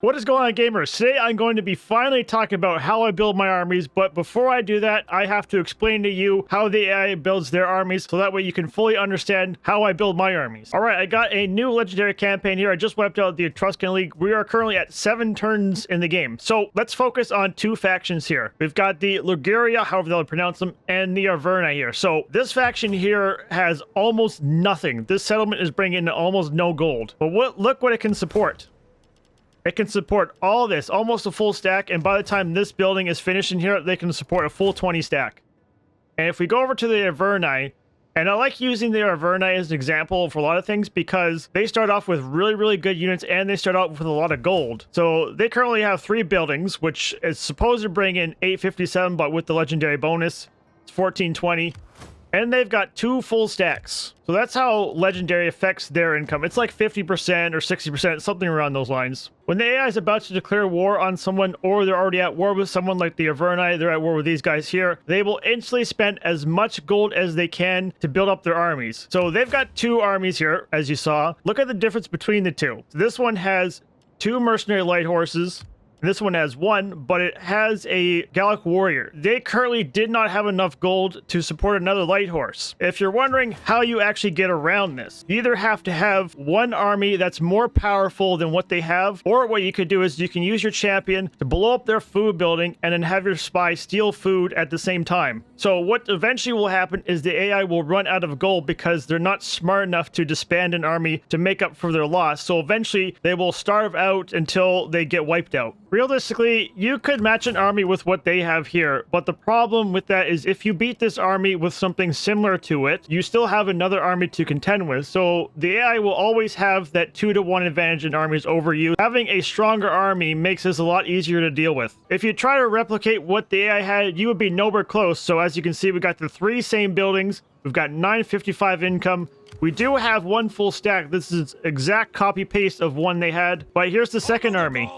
What is going on, gamers? Today I'm going to be finally talking about how I build my armies, but before I do that, I have to explain to you how the AI builds their armies, so that way you can fully understand how I build my armies. Alright, I got a new legendary campaign here. I just wiped out the Etruscan League. We are currently at 7 turns in the game. So let's focus on 2 factions here. We've got the Liguria, however they'll pronounce them, and the Arverni here. So this faction here has almost nothing. This settlement is bringing in almost no gold. But look what it can support. It can support all this, almost a full stack, and by the time this building is finished in here, they can support a full 20 stack. And if we go over to the Arverni, and I like using the Arverni as an example for a lot of things because they start off with really good units and they start out with a lot of gold. So they currently have 3 buildings, which is supposed to bring in 857, but with the legendary bonus, it's 1420. And they've got 2 full stacks. So that's how legendary affects their income. It's like 50% or 60%, something around those lines. When the AI is about to declare war on someone, or they're already at war with someone like the Arverni, they're at war with these guys here, they will instantly spend as much gold as they can to build up their armies. So they've got 2 armies here, as you saw. Look at the difference between the 2. So this one has 2 mercenary light horses. This one has 1, but it has a Gallic warrior. They currently did not have enough gold to support another light horse. If you're wondering how you actually get around this, you either have to have one army that's more powerful than what they have, or what you could do is you can use your champion to blow up their food building and then have your spy steal food at the same time. So what eventually will happen is the AI will run out of gold because they're not smart enough to disband an army to make up for their loss. So eventually they will starve out until they get wiped out. Realistically, you could match an army with what they have here, but the problem with that is if you beat this army with something similar to it, you still have another army to contend with. So the AI will always have that 2-to-1 advantage in armies over you. Having a stronger army makes this a lot easier to deal with. If you try to replicate what the AI had, you would be nowhere close. So as you can see, we got the 3 same buildings. We've got 955 income. We do have 1 full stack. This is exact copy paste of one they had. But here's the second army.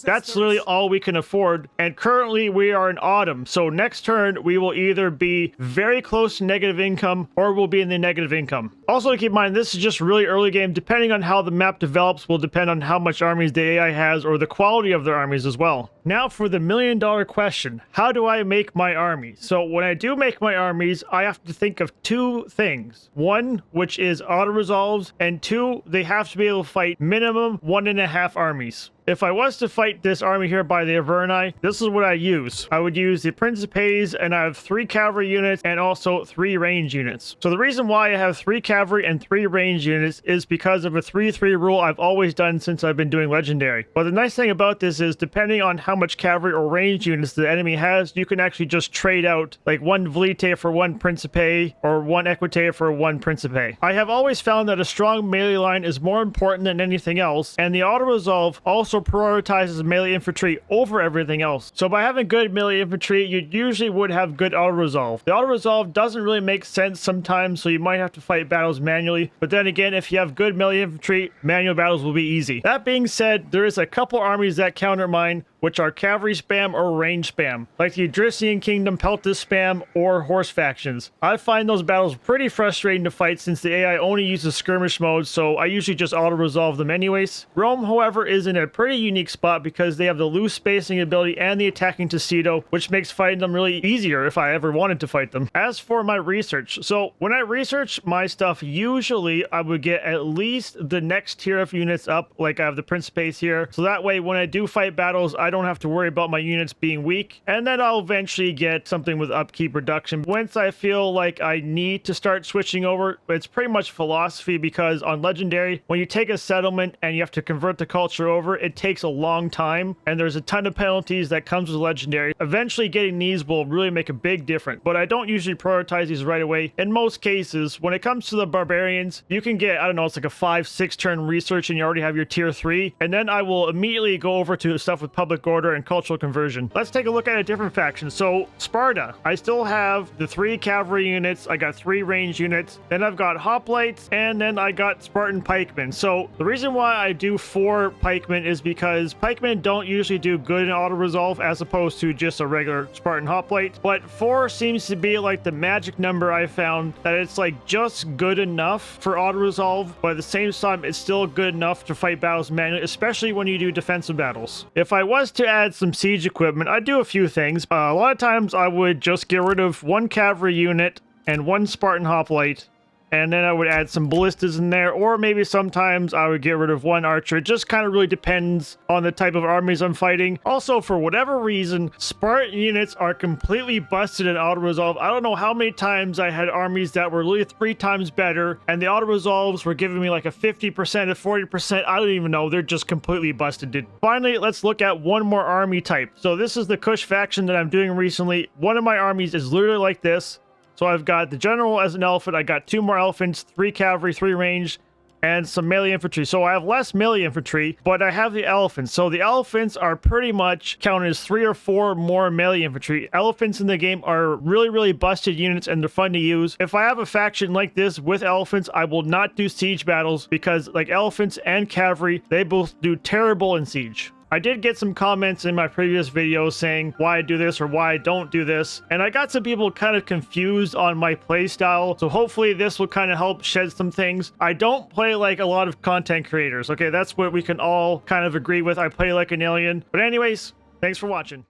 That's literally all we can afford. And currently we are in autumn. So next turn we will either be very close to negative income or we'll be in the negative income. Also keep in mind, this is just really early game. Depending on how the map develops will depend on how much armies the AI has or the quality of their armies as well. Now for the $1 million question. How do I make my armies? So when I do make my armies, I have to think of 2 things. 1, which is auto-resolves, and 2, they have to be able to fight minimum 1.5 armies. If I was to fight this army here by the Arverni, this is what I use. I would use the Principes, and I have 3 cavalry units and also 3 range units. So the reason why I have 3 cavalry and 3 range units is because of a 3-3 rule I've always done since I've been doing legendary. But the nice thing about this is depending on how much cavalry or range units the enemy has, you can actually just trade out like 1 Velite for 1 Principe or 1 Equite for 1 Principe. I have always found that a strong melee line is more important than anything else, and the auto-resolve also prioritizes melee infantry over everything else. So by having good melee infantry, you usually would have good auto-resolve. The auto-resolve doesn't really make sense sometimes, so you might have to fight battles manually. But then again, if you have good melee infantry, manual battles will be easy. That being said, there is a couple armies that counter mine, which are cavalry spam or range spam, like the Adrician Kingdom Peltis spam or horse factions. I find those battles pretty frustrating to fight since the AI only uses skirmish mode, so I usually just auto-resolve them anyways. Rome, however, is in a pretty unique spot because they have the loose spacing ability and the attacking tuxedo, which makes fighting them really easier if I ever wanted to fight them. As for my research, so when I research my stuff, usually I would get at least the next tier of units up, like I have the Principes here, so that way when I do fight battles, I don't have to worry about my units being weak, and then I'll eventually get something with upkeep reduction. Once I feel like I need to start switching over, it's pretty much philosophy because on legendary, when you take a settlement and you have to convert the culture over, it takes a long time and there's a ton of penalties that comes with legendary. Eventually getting these will really make a big difference, but I don't usually prioritize these right away. In most cases, when it comes to the barbarians, you can get, I don't know, it's like a 5-6 turn research and you already have your tier 3, and then I will immediately go over to stuff with public alphabetical order and cultural conversion. Let's take a look at a different faction. So Sparta, I still have the 3 cavalry units, I got 3 range units, then I've got hoplites, and then I got Spartan pikemen. So the reason why I do 4 pikemen is because pikemen don't usually do good in auto resolve as opposed to just a regular Spartan hoplite, but 4 seems to be like the magic number I found, that it's like just good enough for auto resolve, but at the same time it's still good enough to fight battles manually, especially when you do defensive battles. If I was to add some siege equipment, I'd do a few things. A lot of times I would just get rid of 1 cavalry unit and 1 Spartan hoplite, and then I would add some ballistas in there, or maybe sometimes I would get rid of 1 archer. It just kind of really depends on the type of armies I'm fighting. Also, for whatever reason, Spartan units are completely busted in auto-resolve. I don't know how many times I had armies that were really 3 times better, and the auto-resolves were giving me like a 50%, a 40%. I don't even know. They're just completely busted, dude. Finally, let's look at one more army type. So this is the Kush faction that I'm doing recently. One of my armies is literally like this. So I've got the general as an elephant, I got 2 more elephants, 3 cavalry, 3 range, and some melee infantry. So I have less melee infantry, but I have the elephants. So the elephants are pretty much counted as 3 or 4 more melee infantry. Elephants in the game are really, really busted units, and they're fun to use. If I have a faction like this with elephants, I will not do siege battles because like elephants and cavalry, they both do terrible in siege. I did get some comments in my previous videos saying why I do this or why I don't do this, and I got some people kind of confused on my playstyle, so hopefully this will kind of help shed some things. I don't play like a lot of content creators, okay? That's what we can all kind of agree with. I play like an alien. But anyways, thanks for watching.